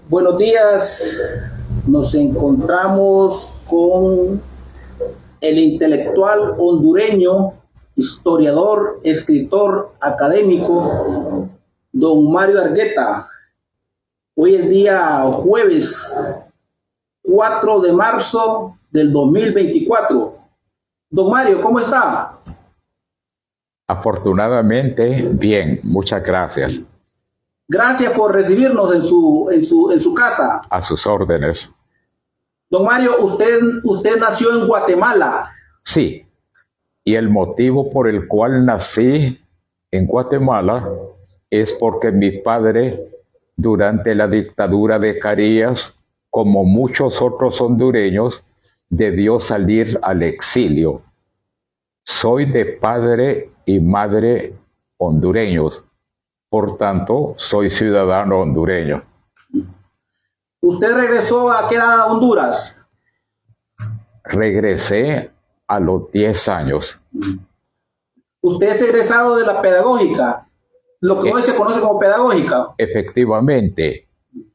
Buenos días, nos encontramos con el intelectual hondureño, historiador, escritor, académico, don Mario Argueta. Hoy es día jueves 4 de marzo del 2024. Don Mario, ¿cómo está? Afortunadamente, bien, muchas gracias. Gracias por recibirnos en su casa. A sus órdenes. Don Mario, usted nació en Guatemala. Sí, y el motivo por el cual nací en Guatemala es porque mi padre, durante la dictadura de Carías, como muchos otros hondureños, debió salir al exilio. Soy de padre y madre hondureños, por tanto, soy ciudadano hondureño. ¿Usted regresó a qué edad a Honduras? Regresé a los 10 años. ¿Usted es egresado de la pedagógica? Lo que hoy se conoce como pedagógica. Efectivamente.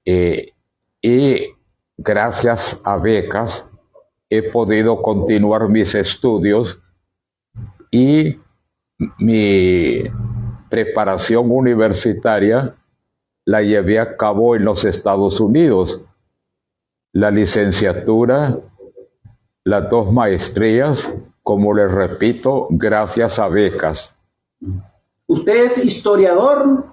Y gracias a becas he podido continuar mis estudios y mi preparación universitaria la llevé a cabo en los Estados Unidos. La licenciatura, las 2 maestrías, como les repito, gracias a becas. ¿Usted es historiador?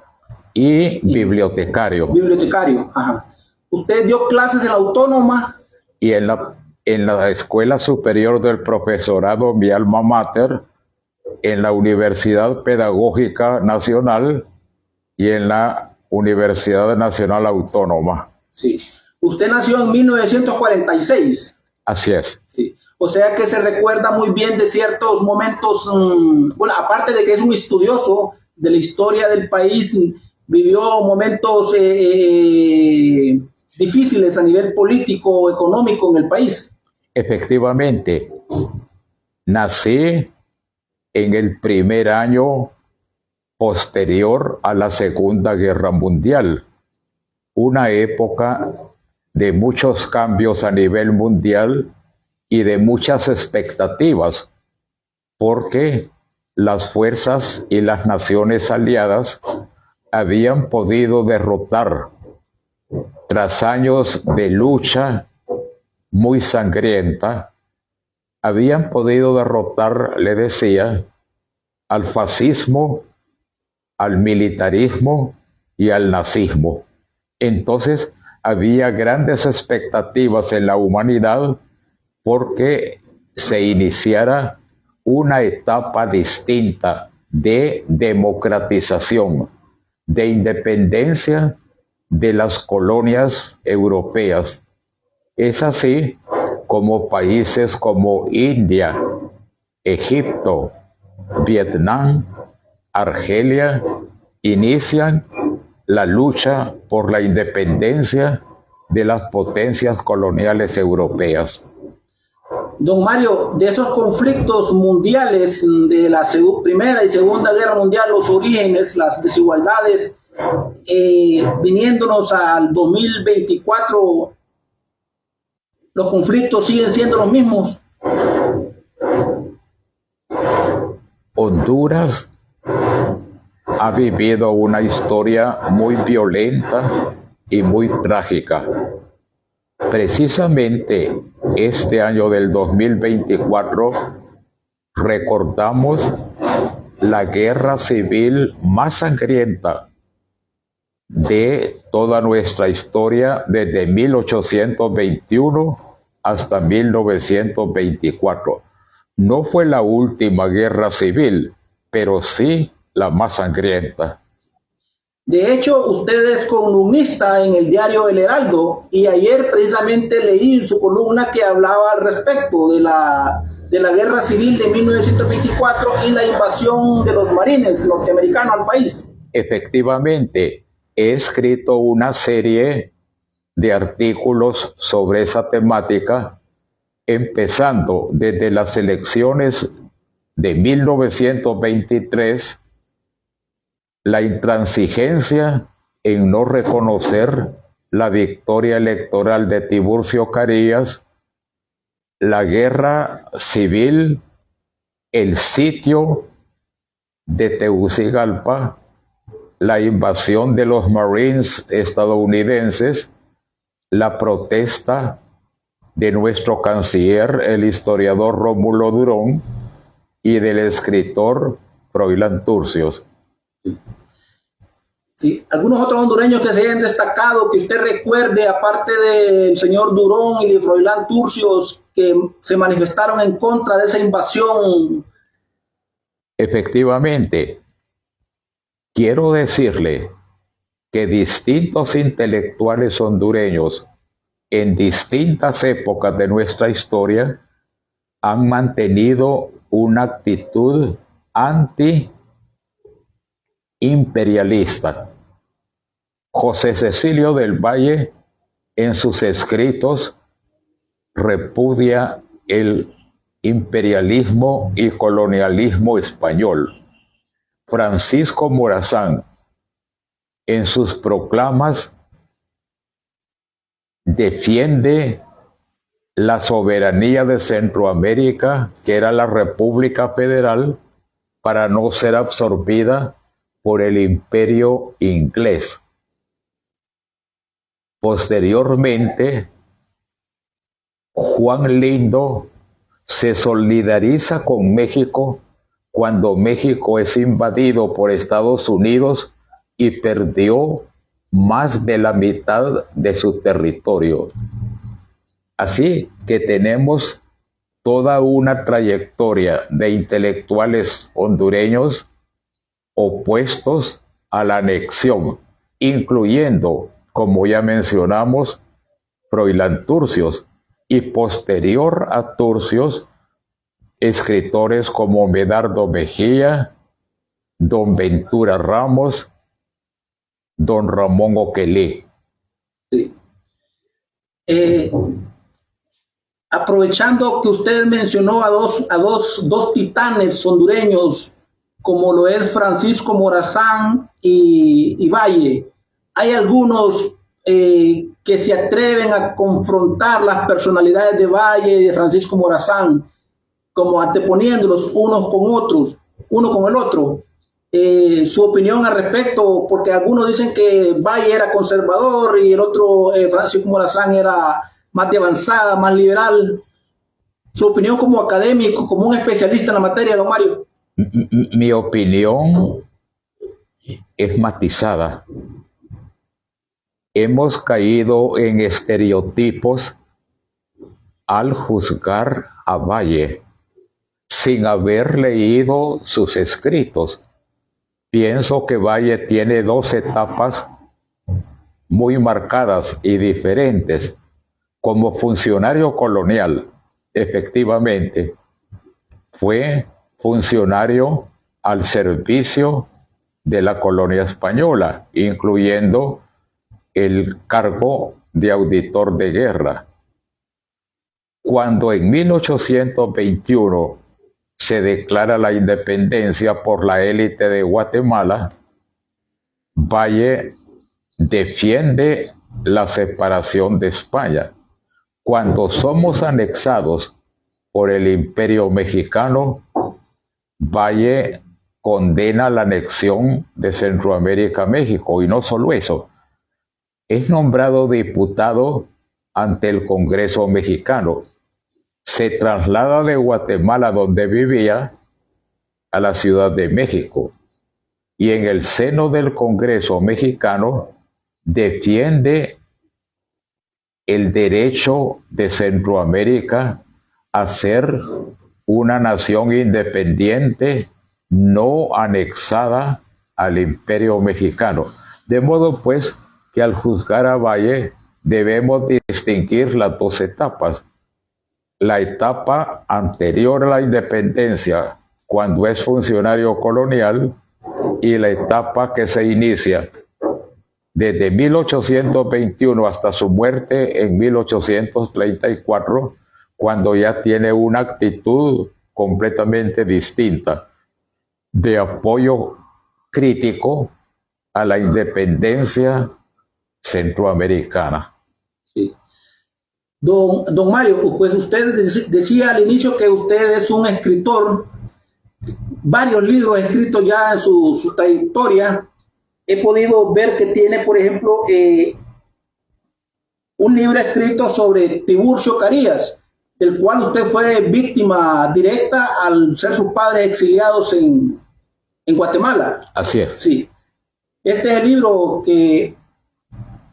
Y bibliotecario. Bibliotecario, ajá. ¿Usted dio clases en la Autónoma? Y en la Escuela Superior del Profesorado, mi alma mater, en la Universidad Pedagógica Nacional y en la Universidad Nacional Autónoma. Sí. ¿Usted nació en 1946? Así es. Sí. O sea que se recuerda muy bien de ciertos momentos, bueno, aparte de que es un estudioso de la historia del país, vivió momentos difíciles a nivel político, económico en el país. Efectivamente, nací en el primer año posterior a la Segunda Guerra Mundial, una época de muchos cambios a nivel mundial y de muchas expectativas, porque las fuerzas y las naciones aliadas habían podido derrotar, tras años de lucha muy sangrienta, habían podido derrotar, le decía, al fascismo, al militarismo y al nazismo. Entonces había grandes expectativas en la humanidad porque se iniciara una etapa distinta de democratización, de independencia de las colonias europeas. Es así como países como India, Egipto, Vietnam, Argelia inician la lucha por la independencia de las potencias coloniales europeas. Don Mario, de esos conflictos mundiales de la Primera y Segunda Guerra Mundial, los orígenes, las desigualdades, viniéndonos al 2024, los conflictos siguen siendo los mismos. Honduras ha vivido una historia muy violenta y muy trágica. Precisamente este año del 2024 recordamos la guerra civil más sangrienta de toda nuestra historia desde 1821 hasta 1924. No fue la última guerra civil, pero sí la más sangrienta. De hecho, usted es columnista en el diario El Heraldo y ayer precisamente leí en su columna que hablaba al respecto de la guerra civil de 1924 y la invasión de los marines norteamericanos al país. Efectivamente, he escrito una serie de artículos sobre esa temática, empezando desde las elecciones de 1923, la intransigencia en no reconocer la victoria electoral de Tiburcio Carías, la guerra civil, el sitio de Tegucigalpa, la invasión de los Marines estadounidenses, la protesta de nuestro canciller, el historiador Rómulo Durón, y del escritor Froilán Turcios. Sí, algunos otros hondureños que se hayan destacado, que usted recuerde, aparte del señor Durón y de Froilán Turcios, que se manifestaron en contra de esa invasión. Efectivamente, quiero decirle que distintos intelectuales hondureños en distintas épocas de nuestra historia han mantenido una actitud anti-imperialista. José Cecilio del Valle, en sus escritos, repudia el imperialismo y colonialismo español. Francisco Morazán, en sus proclamas, defiende la soberanía de Centroamérica, que era la República Federal, para no ser absorbida por el imperio inglés. Posteriormente, Juan Lindo se solidariza con México cuando México es invadido por Estados Unidos y perdió más de la mitad de su territorio. Así que tenemos toda una trayectoria de intelectuales hondureños opuestos a la anexión, incluyendo, como ya mencionamos, Froilán Turcios, y posterior a Turcios, escritores como Medardo Mejía, don Ventura Ramos, don Ramón Oquelí. Sí. Aprovechando que usted mencionó a dos titanes hondureños, como lo es Francisco Morazán y Valle, hay algunos que se atreven a confrontar las personalidades de Valle y de Francisco Morazán, como anteponiéndolos unos con otros, uno con el otro. Su opinión al respecto, porque algunos dicen que Valle era conservador y el otro, Francisco Morazán, era más de avanzada, más liberal. Su opinión como académico, como un especialista en la materia, don Mario. Mi opinión es matizada. Hemos caído en estereotipos al juzgar a Valle sin haber leído sus escritos. Pienso que Valle tiene dos etapas muy marcadas y diferentes. Como funcionario colonial, efectivamente, fue funcionario al servicio de la colonia española, incluyendo el cargo de auditor de guerra. Cuando en 1821 se declara la independencia por la élite de Guatemala, Valle defiende la separación de España. Cuando somos anexados por el Imperio Mexicano, Valle condena la anexión de Centroamérica a México, y no solo eso, es nombrado diputado ante el Congreso mexicano. Se traslada de Guatemala, donde vivía, a la Ciudad de México, y en el seno del Congreso mexicano defiende el derecho de Centroamérica a ser una nación independiente, no anexada al Imperio Mexicano. De modo pues que al juzgar a Valle debemos distinguir las dos etapas. La etapa anterior a la independencia, cuando es funcionario colonial, y la etapa que se inicia desde 1821 hasta su muerte en 1834, cuando ya tiene una actitud completamente distinta de apoyo crítico a la independencia centroamericana. Sí. Don Mario, pues usted decía al inicio que usted es un escritor, varios libros escritos ya en su trayectoria. He podido ver que tiene, por ejemplo, un libro escrito sobre Tiburcio Carías, del cual usted fue víctima directa al ser sus padres exiliados en Guatemala. Así es. Sí. Este es el libro que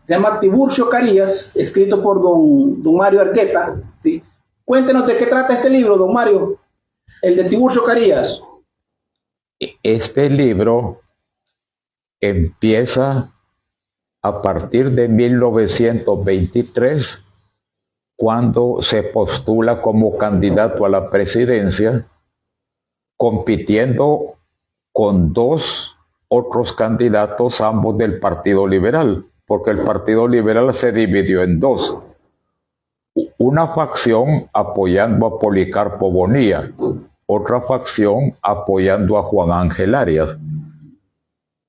se llama Tiburcio Carías, escrito por don Mario Argueta. ¿Sí? Cuéntenos de qué trata este libro, don Mario, el de Tiburcio Carías. Este libro empieza a partir de 1923, cuando se postula como candidato a la presidencia, compitiendo con dos otros candidatos, ambos del Partido Liberal, porque el Partido Liberal se dividió en dos. Una facción apoyando a Policarpo Bonilla, otra facción apoyando a Juan Ángel Arias.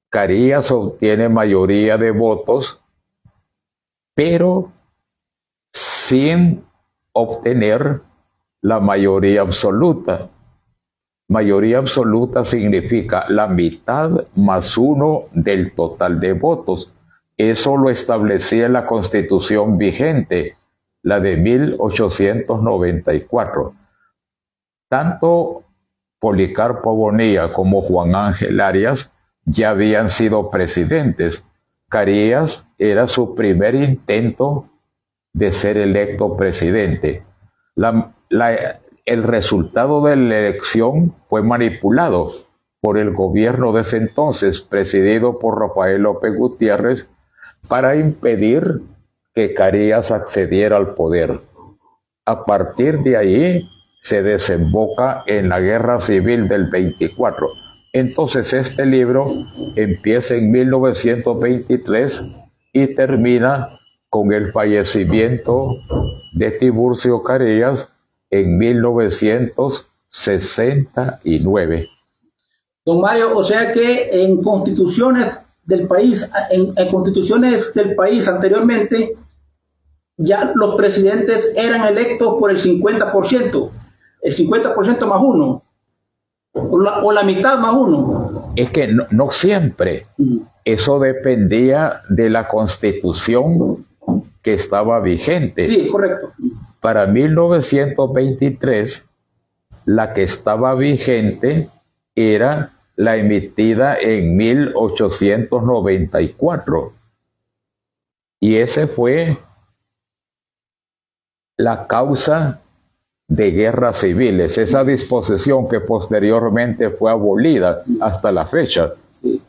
Carías obtiene mayoría de votos, pero sin obtener la mayoría absoluta. Mayoría absoluta significa la mitad más uno del total de votos. Eso lo establecía la Constitución vigente, la de 1894. Tanto Policarpo Bonilla como Juan Ángel Arias ya habían sido presidentes. Carías era su primer intento de ser electo presidente. El resultado de la elección fue manipulado por el gobierno de ese entonces, presidido por Rafael López Gutiérrez, para impedir que Carías accediera al poder. A partir de ahí se desemboca en la Guerra Civil del 24. Entonces este libro empieza en 1923 y termina con el fallecimiento de Tiburcio Carías en 1969. Don Mario, o sea que en constituciones del país, en constituciones del país anteriormente, ya los presidentes eran electos por el 50% más uno, o la mitad más uno. Es que no siempre. Eso dependía de la Constitución que estaba vigente. Sí, correcto. Para 1923, la que estaba vigente era la emitida en 1894. Y ese fue la causa de guerras civiles, esa disposición que posteriormente fue abolida hasta la fecha. Sí.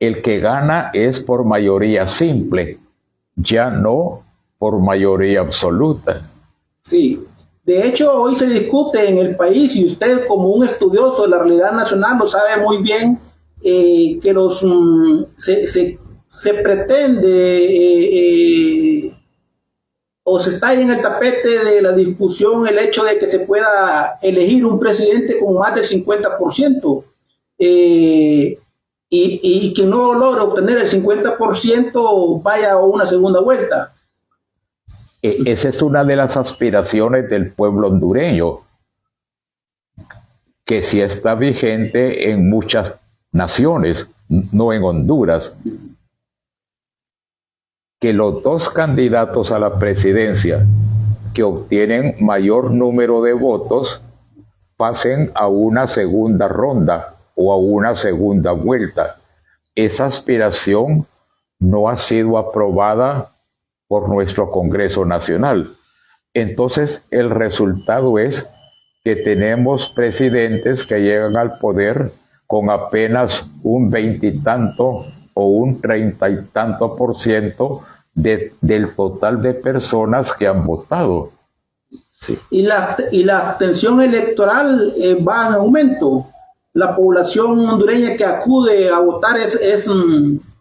El que gana es por mayoría simple, ya no por mayoría absoluta. Sí. De hecho, hoy se discute en el país, y usted como un estudioso de la realidad nacional lo sabe muy bien, que se pretende o se está ahí en el tapete de la discusión el hecho de que se pueda elegir un presidente con más del 50%, y que no logre obtener el 50% vaya a una segunda vuelta. Esa es una de las aspiraciones del pueblo hondureño, que sí está vigente en muchas naciones, no en Honduras, que los dos candidatos a la presidencia que obtienen mayor número de votos pasen a una segunda ronda o a una segunda vuelta. Esa aspiración no ha sido aprobada por nuestro Congreso Nacional. Entonces, el resultado es que tenemos presidentes que llegan al poder con apenas un 20 y tanto o un 30 y tanto % del total de personas que han votado. Sí. Y la abstención electoral va en aumento. La población hondureña que acude a votar es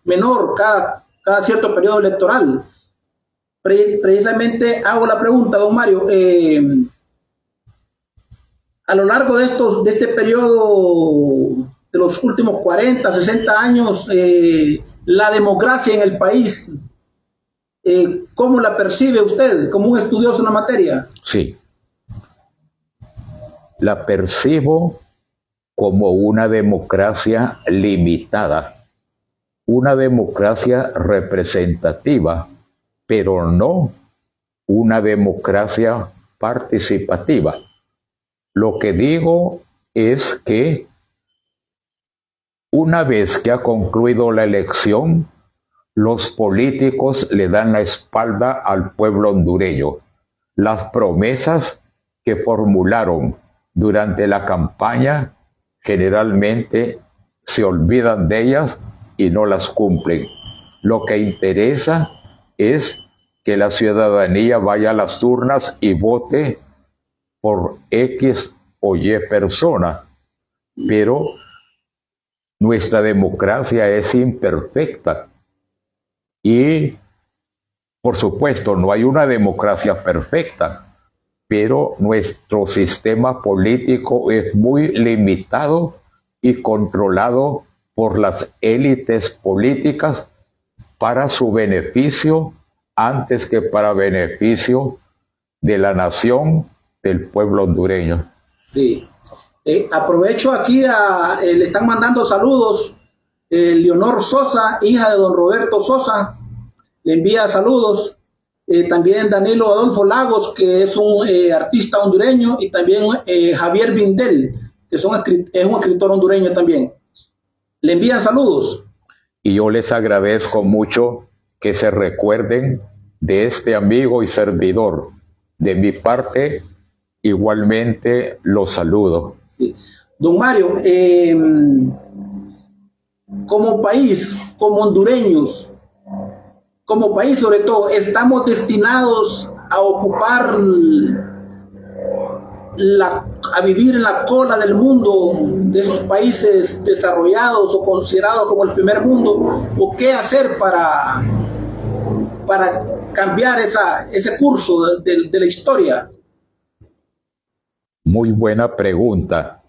menor cada cierto periodo electoral. Precisamente hago la pregunta, don Mario, a lo largo de este periodo de los últimos 40, 60 años, la democracia en el país, ¿cómo la percibe usted como un estudioso en la materia? Sí, la percibo como una democracia limitada, una democracia representativa, pero no una democracia participativa. Lo que digo es que una vez que ha concluido la elección, los políticos le dan la espalda al pueblo hondureño. Las promesas que formularon durante la campaña generalmente se olvidan de ellas y no las cumplen. Lo que interesa es que la ciudadanía vaya a las urnas y vote por X o Y persona, pero nuestra democracia es imperfecta y, por supuesto, no hay una democracia perfecta, pero nuestro sistema político es muy limitado y controlado por las élites políticas para su beneficio antes que para beneficio de la nación, del pueblo hondureño. Sí. Aprovecho aquí, le están mandando saludos. Leonor Sosa, hija de don Roberto Sosa, le envía saludos. También Danilo Adolfo Lagos, que es un artista hondureño, y también Javier Vindel, que es un escritor hondureño también. Le envían saludos. Y yo les agradezco mucho que se recuerden de este amigo y servidor. De mi parte, igualmente los saludo. Sí. Don Mario, como país, como hondureños, como país sobre todo, estamos destinados a ocupar, a vivir en la cola del mundo, de esos países desarrollados o considerados como el primer mundo, o qué hacer para cambiar ese curso de la historia. Muy buena pregunta.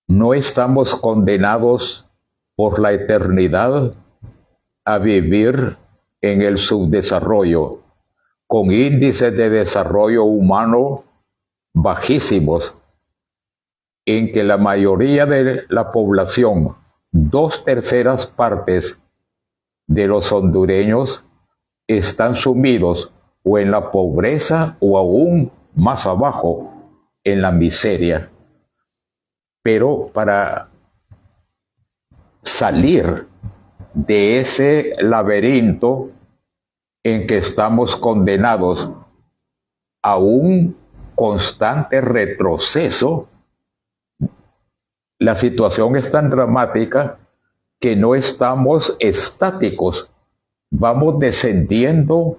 No estamos condenados por la eternidad a vivir en el subdesarrollo, con índices de desarrollo humano bajísimos, en que la mayoría de la población, 2/3 partes de los hondureños, están sumidos o en la pobreza o aún más abajo, en la miseria. Pero para salir de ese laberinto en que estamos condenados a un constante retroceso, la situación es tan dramática que no estamos estáticos, vamos descendiendo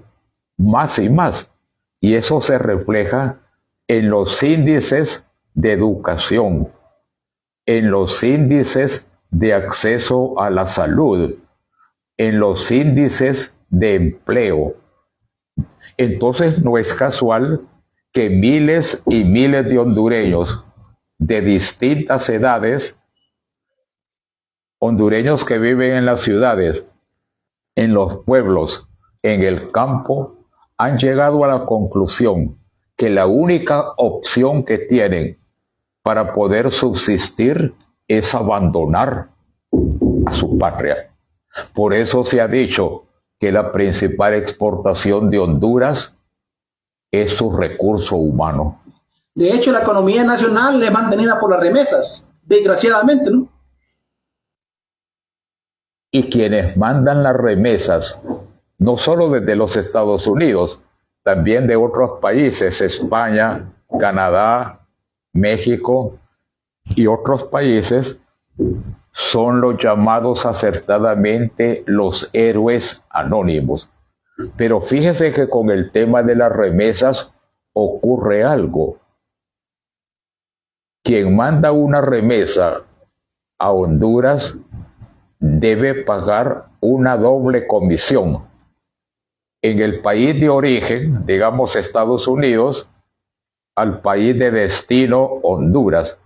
más y más, y eso se refleja en los índices de educación, en los índices de acceso a la salud, en los índices de empleo. Entonces no es casual que miles y miles de hondureños de distintas edades, hondureños que viven en las ciudades, en los pueblos, en el campo, han llegado a la conclusión que la única opción que tienen para poder subsistir es abandonar a su patria. Por eso se ha dicho que la principal exportación de Honduras es su recurso humano. De hecho, la economía nacional es mantenida por las remesas, desgraciadamente, ¿no? Y quienes mandan las remesas, no solo desde los Estados Unidos, también de otros países, España, Canadá, México y otros países, son los llamados acertadamente los héroes anónimos. Pero fíjese que con el tema de las remesas ocurre algo. Quien manda una remesa a Honduras debe pagar una doble comisión. En el país de origen, digamos Estados Unidos, al país de destino Honduras.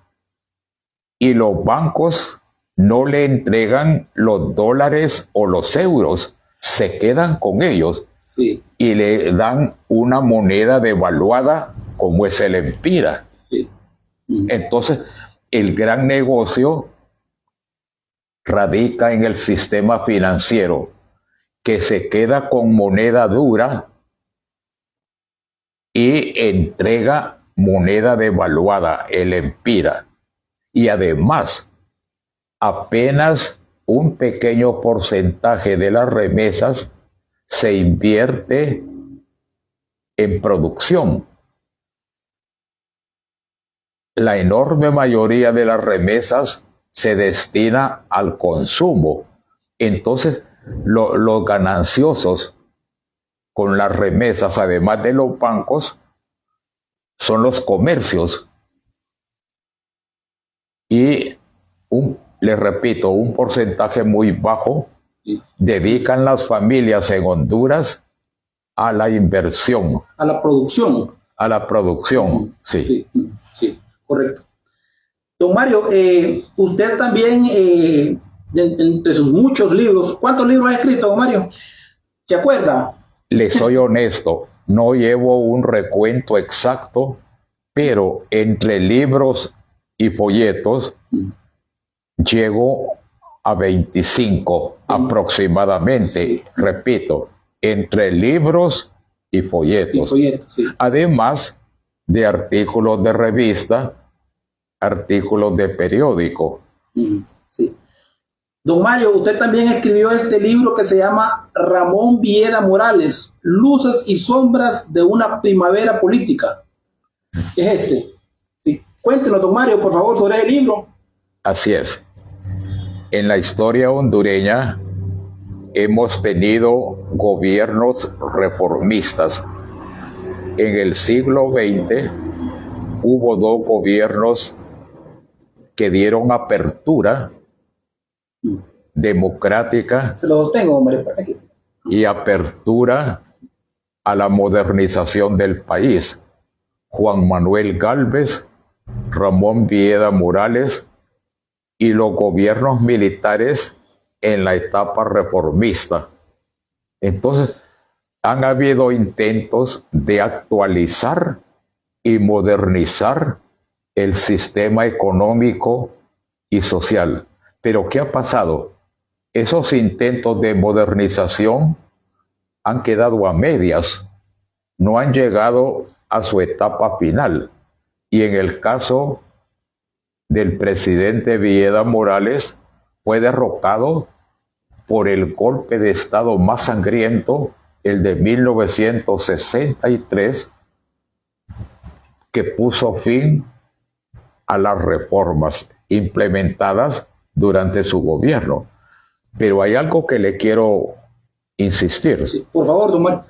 Y los bancos no le entregan los dólares o los euros, se quedan con ellos sí, y le dan una moneda devaluada como es el empira. sí. Entonces, el gran negocio radica en el sistema financiero, que se queda con moneda dura y entrega moneda devaluada, el empira. Y además, apenas un pequeño porcentaje de las remesas se invierte en producción. La enorme mayoría de las remesas se destina al consumo. Entonces, los gananciosos con las remesas, además de los bancos, son los comercios. Y les repito, un porcentaje muy bajo dedican las familias en Honduras a la inversión. A la producción. A la producción, sí. Sí, sí, correcto. Don Mario, usted también, entre sus muchos libros, ¿cuántos libros ha escrito, don Mario? ¿Se acuerda? Le soy honesto, no llevo un recuento exacto, pero entre libros y folletos llego a 25 aproximadamente. Sí. Repito, entre libros y folletos. Sí. Además de artículos de revista, artículos de periódico. Sí. Don Mario, usted también escribió este libro que se llama Ramón Villeda Morales, Luces y Sombras de una Primavera Política. Es este. Sí. Cuéntenos, don Mario, por favor, sobre el libro. Así es. En la historia hondureña hemos tenido gobiernos reformistas. En el siglo XX hubo dos gobiernos que dieron apertura democrática. Se los tengo, hombre, aquí. Y apertura a la modernización del país. Juan Manuel Gálvez, Ramón Villeda Morales y los gobiernos militares en la etapa reformista. Entonces, han habido intentos de actualizar y modernizar el sistema económico y social. Pero ¿qué ha pasado? Esos intentos de modernización han quedado a medias, no han llegado a su etapa final. Y en el caso del presidente Villeda Morales, fue derrocado por el golpe de Estado más sangriento, el de 1963, que puso fin a las reformas implementadas durante su gobierno. Pero hay algo que le quiero insistir. Sí, por favor, don Mario.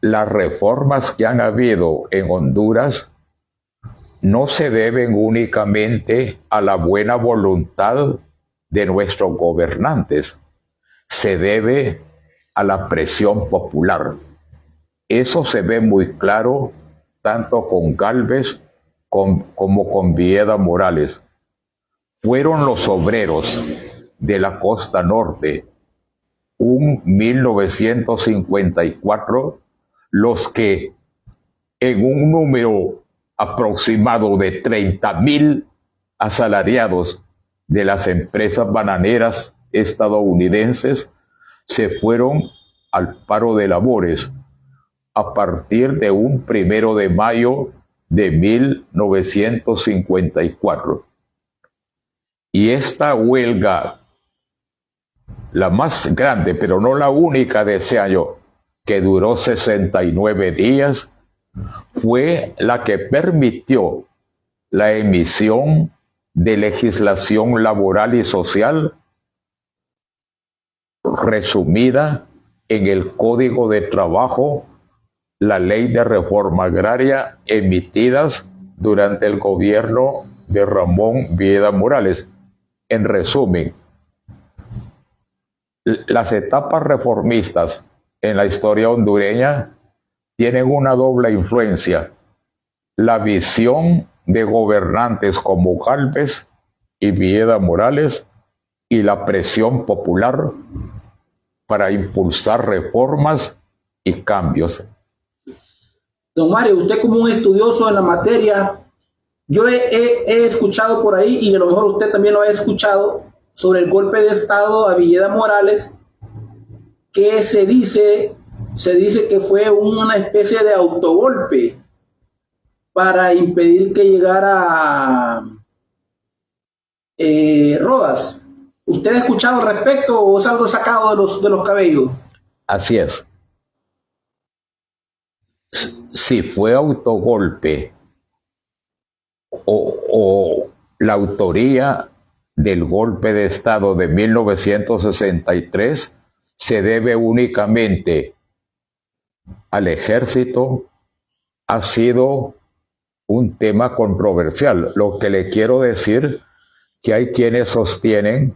Las reformas que han habido en Honduras no se deben únicamente a la buena voluntad de nuestros gobernantes, se debe a la presión popular. Eso se ve muy claro tanto con Gálvez como con Villeda Morales. Fueron los obreros de la costa norte, un 1954, los que en un número aproximado de 30,000 asalariados de las empresas bananeras estadounidenses se fueron al paro de labores a partir de un 1 de mayo de 1954. Y esta huelga, la más grande, pero no la única de ese año, que duró 69 días, fue la que permitió la emisión de legislación laboral y social resumida en el Código de Trabajo, la Ley de Reforma Agraria, emitidas durante el gobierno de Ramón Villeda Morales. En resumen, las etapas reformistas en la historia hondureña tienen una doble influencia: la visión de gobernantes como Gálvez y Villeda Morales y la presión popular para impulsar reformas y cambios. Don Mario, usted como un estudioso en la materia, yo he escuchado por ahí, y a lo mejor usted también lo ha escuchado, sobre el golpe de Estado a Villeda Morales, que se dice que fue una especie de autogolpe para impedir que llegara Rodas. ¿Usted ha escuchado al respecto o es algo sacado de los cabellos? Así es. Si fue autogolpe o la autoría del golpe de Estado de 1963 se debe únicamente al ejército, ha sido un tema controversial. Lo que le quiero decir que hay quienes sostienen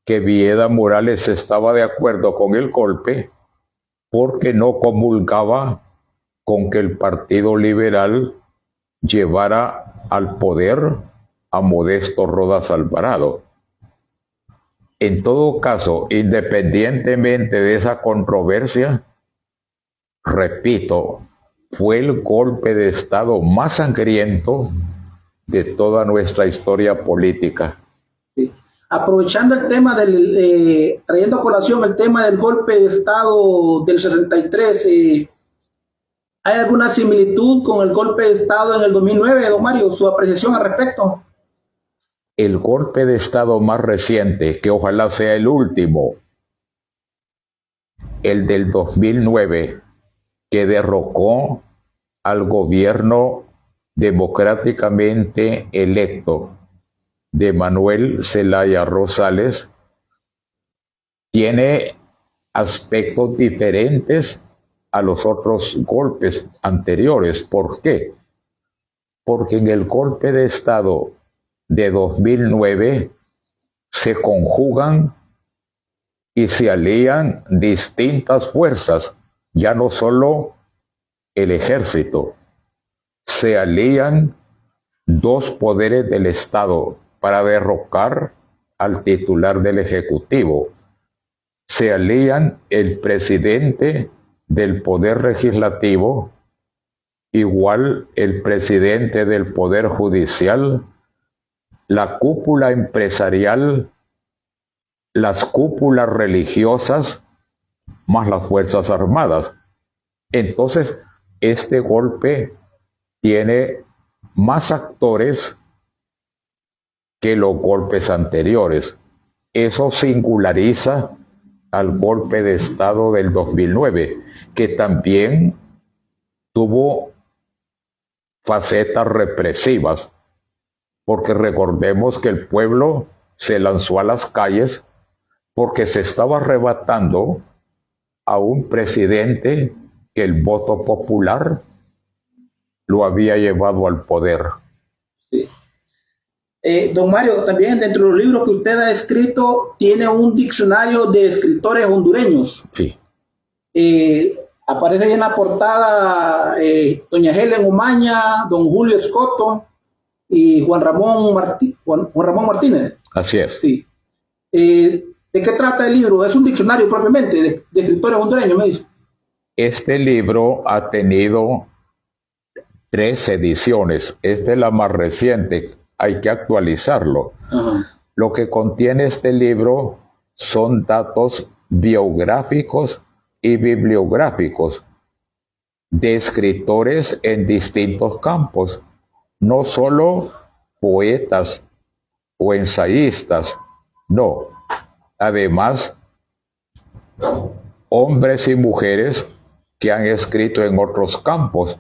que Villeda Morales estaba de acuerdo con el golpe porque no comulgaba con que el Partido Liberal llevara al poder a Modesto Rodas Alvarado. En todo caso, independientemente de esa controversia, repito, fue el golpe de Estado más sangriento de toda nuestra historia política. Sí. Aprovechando el tema trayendo a colación el tema del golpe de Estado del 63, ¿hay alguna similitud con el golpe de Estado en el 2009, don Mario? ¿Su apreciación al respecto? El golpe de Estado más reciente, que ojalá sea el último, el del 2009, que derrocó al gobierno democráticamente electo de Manuel Zelaya Rosales, tiene aspectos diferentes a los otros golpes anteriores. ¿Por qué? Porque en el golpe de Estado de 2009 se conjugan y se alían distintas fuerzas, ya no solo el ejército, se alían dos poderes del Estado para derrocar al titular del Ejecutivo. Se alían el presidente del Poder Legislativo, igual el presidente del Poder Judicial, la cúpula empresarial, las cúpulas religiosas, más las Fuerzas Armadas. Entonces, este golpe tiene más actores que los golpes anteriores. Eso singulariza al golpe de Estado del 2009, que también tuvo facetas represivas, porque recordemos que el pueblo se lanzó a las calles porque se estaba arrebatando a un presidente que el voto popular lo había llevado al poder. Sí. Don Mario, también dentro de los libros que usted ha escrito, tiene un diccionario de escritores hondureños. Sí. Aparece ahí en la portada doña Helen Umaña, don Julio Escoto y Juan Ramón Martínez. Así es. Sí. ¿De qué trata el libro? Es un diccionario propiamente de escritores hondureños, me dice. Este libro ha tenido 3 ediciones. Esta es la más reciente. Hay que actualizarlo. Ajá. Lo que contiene este libro son datos biográficos y bibliográficos de escritores en distintos campos, no solo poetas o ensayistas, no. Además, hombres y mujeres que han escrito en otros campos,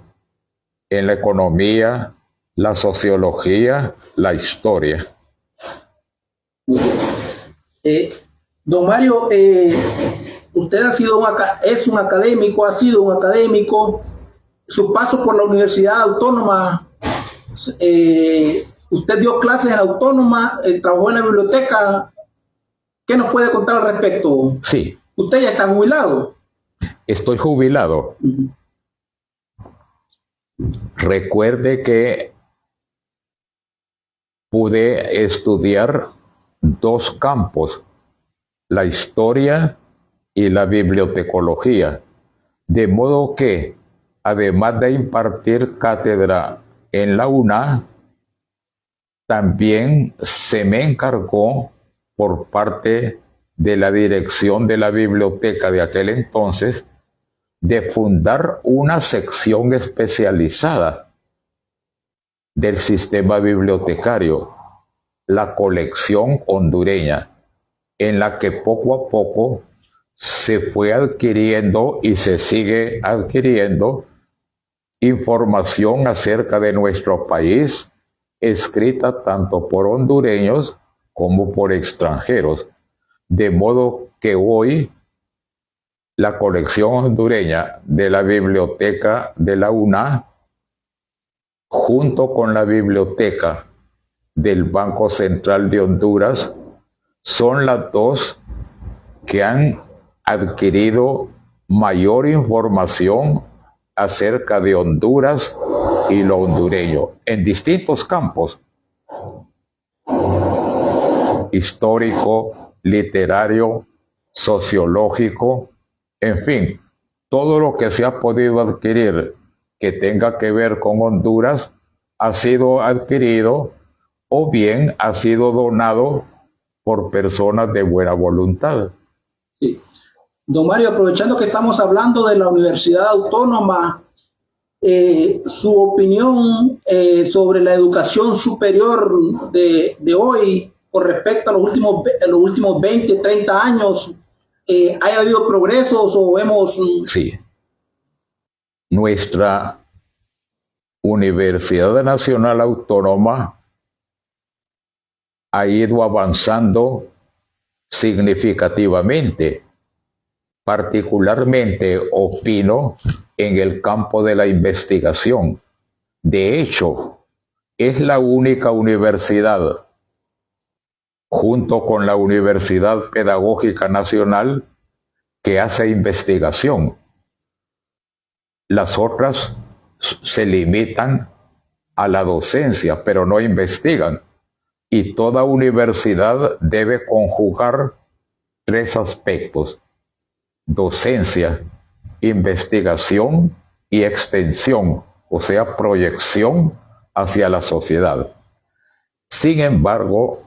en la economía, la sociología, la historia. Don Mario, usted es un académico, ha sido un académico. Su paso por la Universidad Autónoma, usted dio clases en la Autónoma, trabajó en la biblioteca. ¿Qué nos puede contar al respecto? Sí. ¿Usted ya está jubilado? Estoy jubilado. Uh-huh. Recuerde que pude estudiar dos campos, la historia y la bibliotecología, de modo que, además de impartir cátedra en la UNA, también se me encargó por parte de la dirección de la biblioteca de aquel entonces de fundar una sección especializada del sistema bibliotecario, la colección hondureña, en la que poco a poco se fue adquiriendo y se sigue adquiriendo información acerca de nuestro país, escrita tanto por hondureños como por extranjeros, de modo que hoy la colección hondureña de la biblioteca de la UNA, junto con la biblioteca del Banco Central de Honduras, son las dos que han adquirido mayor información acerca de Honduras y lo hondureño en distintos campos: histórico, literario, sociológico, en fin, todo lo que se ha podido adquirir que tenga que ver con Honduras ha sido adquirido o bien ha sido donado por personas de buena voluntad. Sí. Don Mario, aprovechando que estamos hablando de la Universidad Autónoma, su opinión sobre la educación superior de hoy con respecto a los últimos 20, 30 años, ¿ha habido progresos o hemos...? Sí. Nuestra Universidad Nacional Autónoma ha ido avanzando significativamente. Particularmente opino en el campo de la investigación. De hecho, es la única universidad, junto con la Universidad Pedagógica Nacional, que hace investigación. Las otras se limitan a la docencia, pero no investigan. Y toda universidad debe conjugar tres aspectos: docencia, investigación y extensión, o sea, proyección hacia la sociedad. Sin embargo,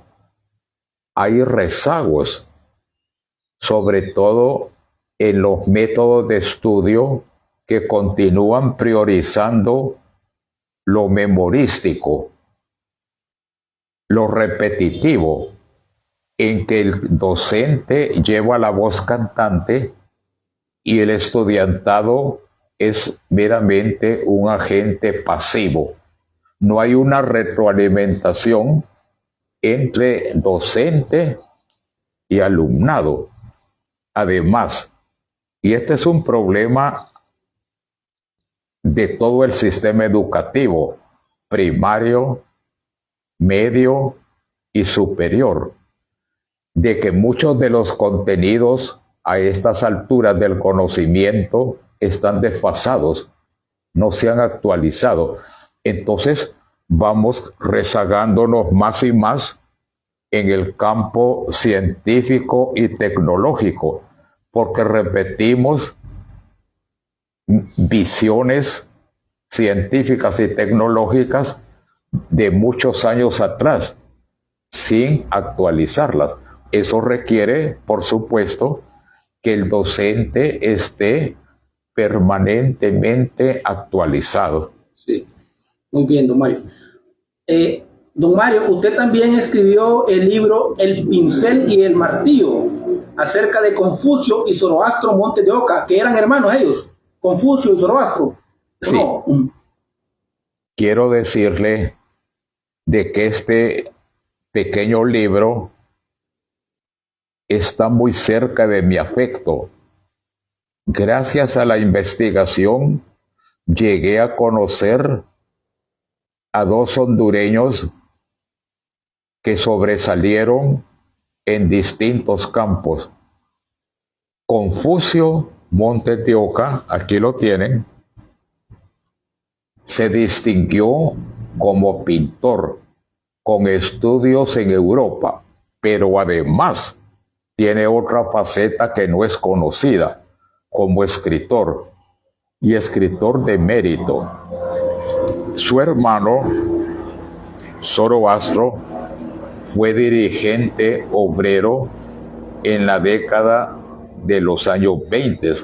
hay rezagos, sobre todo en los métodos de estudio que continúan priorizando lo memorístico, lo repetitivo, en que el docente lleva la voz cantante y el estudiantado es meramente un agente pasivo. No hay una retroalimentación entre docente y alumnado. Además, y este es un problema de todo el sistema educativo, primario, medio y superior, de que muchos de los contenidos a estas alturas del conocimiento están desfasados, no se han actualizado. Entonces vamos rezagándonos más y más en el campo científico y tecnológico, porque repetimos visiones científicas y tecnológicas de muchos años atrás, sin actualizarlas. Eso requiere, por supuesto, que el docente esté permanentemente actualizado. Sí, muy bien, don Mario. Don Mario, usted también escribió el libro El pincel y el martillo, acerca de Confucio y Zoroastro Montes de Oca, que eran hermanos ellos, Confucio y Zoroastro. Sí. No. Quiero decirle de que este pequeño libro está muy cerca de mi afecto. Gracias a la investigación llegué a conocer a dos hondureños que sobresalieron en distintos campos. Confucio Montes de Oca, aquí lo tienen, se distinguió como pintor con estudios en Europa, pero además tiene otra faceta que no es conocida como escritor, y escritor de mérito. Su hermano, Zoroastro, fue dirigente obrero en la década de los años 20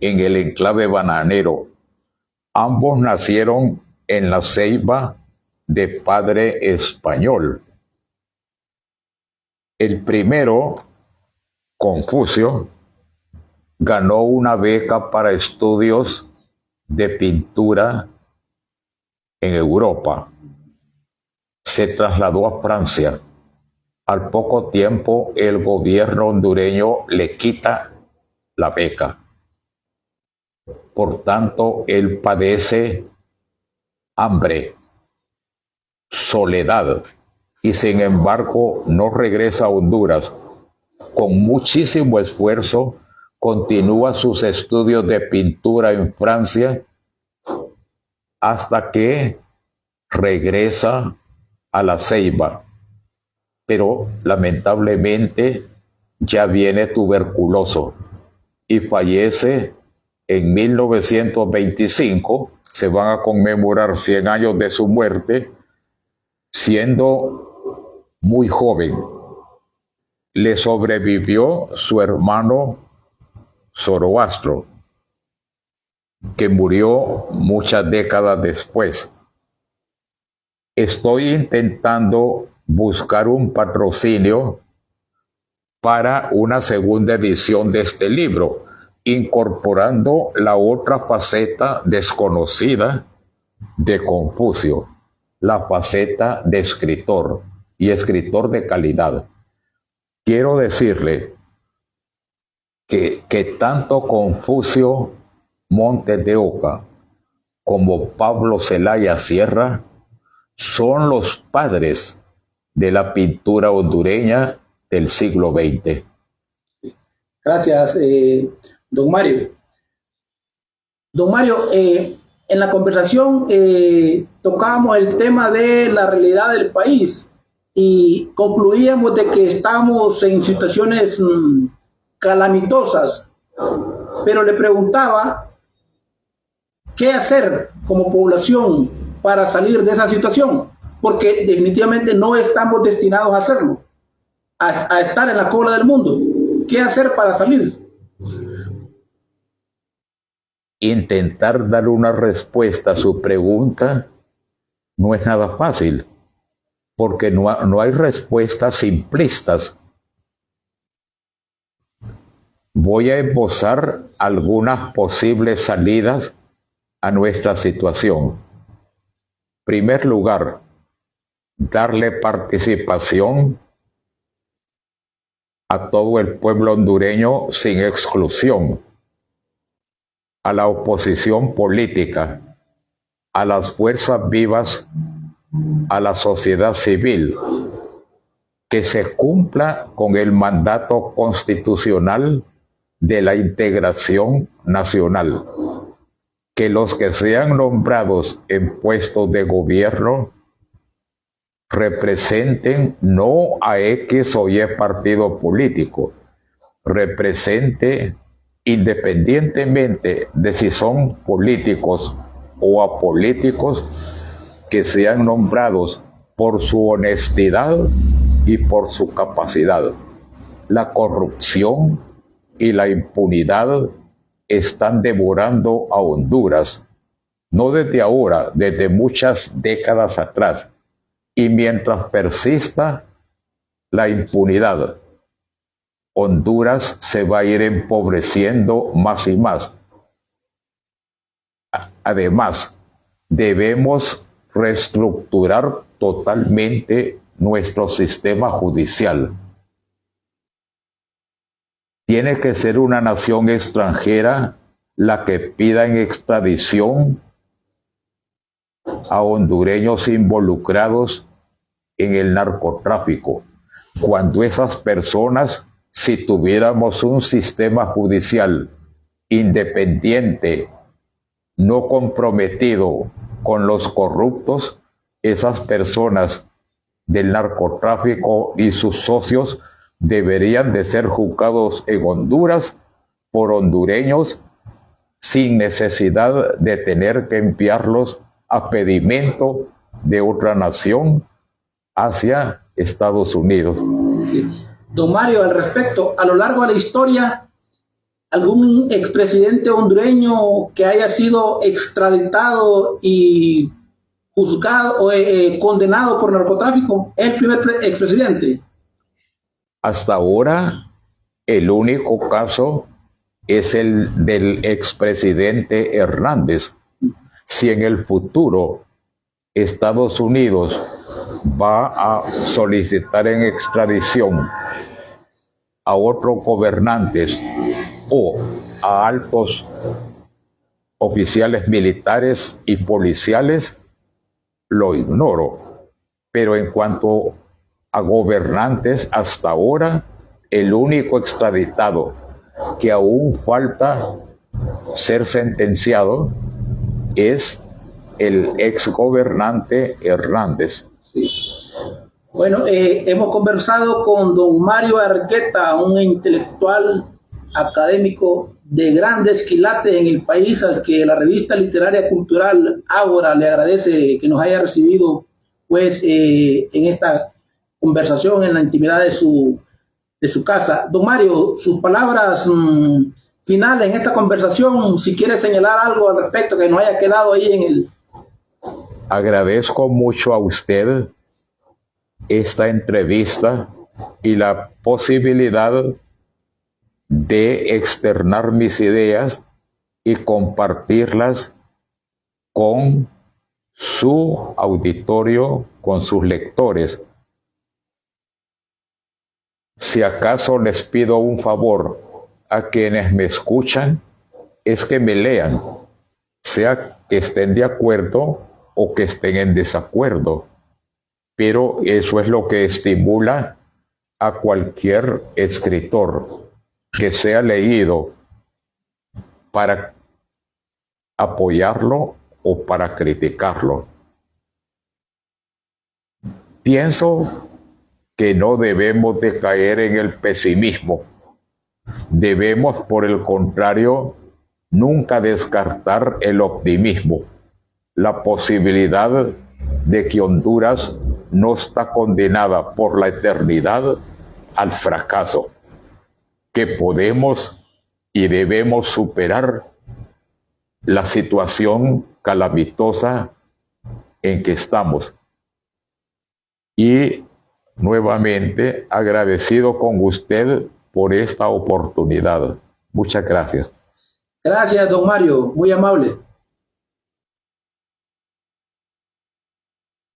en el enclave bananero. Ambos nacieron en La Ceiba de padre español. El primero, Confucio, ganó una beca para estudios de pintura en Europa. Se trasladó a Francia. Al poco tiempo, el gobierno hondureño le quita la beca. Por tanto, él padece hambre, soledad, y sin embargo no regresa a Honduras. Con muchísimo esfuerzo continúa sus estudios de pintura en Francia hasta que regresa a La Ceiba, pero lamentablemente ya viene tuberculoso y fallece en 1925. Se van a conmemorar 100 años de su muerte, siendo muy joven. Le sobrevivió su hermano Zoroastro, que murió muchas décadas después. Estoy intentando buscar un patrocinio para una segunda edición de este libro, incorporando la otra faceta desconocida de Confucio, la faceta de escritor, y escritor de calidad. Quiero decirle que tanto Confucio Montes de Oca como Pablo Zelaya Sierra son los padres de la pintura hondureña del siglo XX. Gracias, don Mario. Don Mario, en la conversación tocábamos el tema de la realidad del país y concluíamos de que estamos en situaciones calamitosas, pero le preguntaba qué hacer como población para salir de esa situación, porque definitivamente no estamos destinados a hacerlo, a estar en la cola del mundo. ¿Qué hacer para salir? Intentar dar una respuesta a su pregunta no es nada fácil, porque no hay respuestas simplistas. Voy a esbozar algunas posibles salidas a nuestra situación. En primer lugar, darle participación a todo el pueblo hondureño sin exclusión, a la oposición política, a las fuerzas vivas, a la sociedad civil, que se cumpla con el mandato constitucional de la integración nacional, que los que sean nombrados en puestos de gobierno representen no a X o Y partido político, represente independientemente de si son políticos o apolíticos, que sean nombrados por su honestidad y por su capacidad. La corrupción y la impunidad están devorando a Honduras, no desde ahora, desde muchas décadas atrás. Y mientras persista la impunidad, Honduras se va a ir empobreciendo más y más. Además, debemos reestructurar totalmente nuestro sistema judicial. Tiene que ser una nación extranjera la que pida en extradición a hondureños involucrados en el narcotráfico, cuando esas personas, si tuviéramos un sistema judicial independiente, no comprometido con los corruptos, esas personas del narcotráfico y sus socios deberían de ser juzgados en Honduras por hondureños sin necesidad de tener que enviarlos a pedimento de otra nación hacia Estados Unidos. Sí. Don Mario, al respecto, a lo largo de la historia, ¿algún expresidente hondureño que haya sido extraditado y juzgado o condenado por narcotráfico? ¿Es el primer expresidente? Hasta ahora, el único caso es el del expresidente Hernández. Si en el futuro Estados Unidos va a solicitar en extradición a otros gobernantes o a altos oficiales militares y policiales, lo ignoro. Pero en cuanto a gobernantes, hasta ahora, el único extraditado que aún falta ser sentenciado es el exgobernante Hernández. Sí. Bueno, hemos conversado con don Mario Argueta, un intelectual académico de grandes quilates en el país, al que la revista literaria cultural Ágora le agradece que nos haya recibido pues en esta conversación en la intimidad de su casa. Don Mario, sus palabras finales en esta conversación, si quiere señalar algo al respecto que nos haya quedado ahí en el... Agradezco mucho a usted esta entrevista y la posibilidad de externar mis ideas y compartirlas con su auditorio, con sus lectores. Si acaso les pido un favor a quienes me escuchan, es que me lean, sea que estén de acuerdo o que estén en desacuerdo. Pero eso es lo que estimula a cualquier escritor, que sea leído para apoyarlo o para criticarlo. Pienso que no debemos de caer en el pesimismo. Debemos, por el contrario, nunca descartar el optimismo, la posibilidad de que Honduras no está condenada por la eternidad al fracaso, que podemos y debemos superar la situación calamitosa en que estamos. Y nuevamente agradecido con usted por esta oportunidad. Muchas gracias. Gracias, don Mario, muy amable.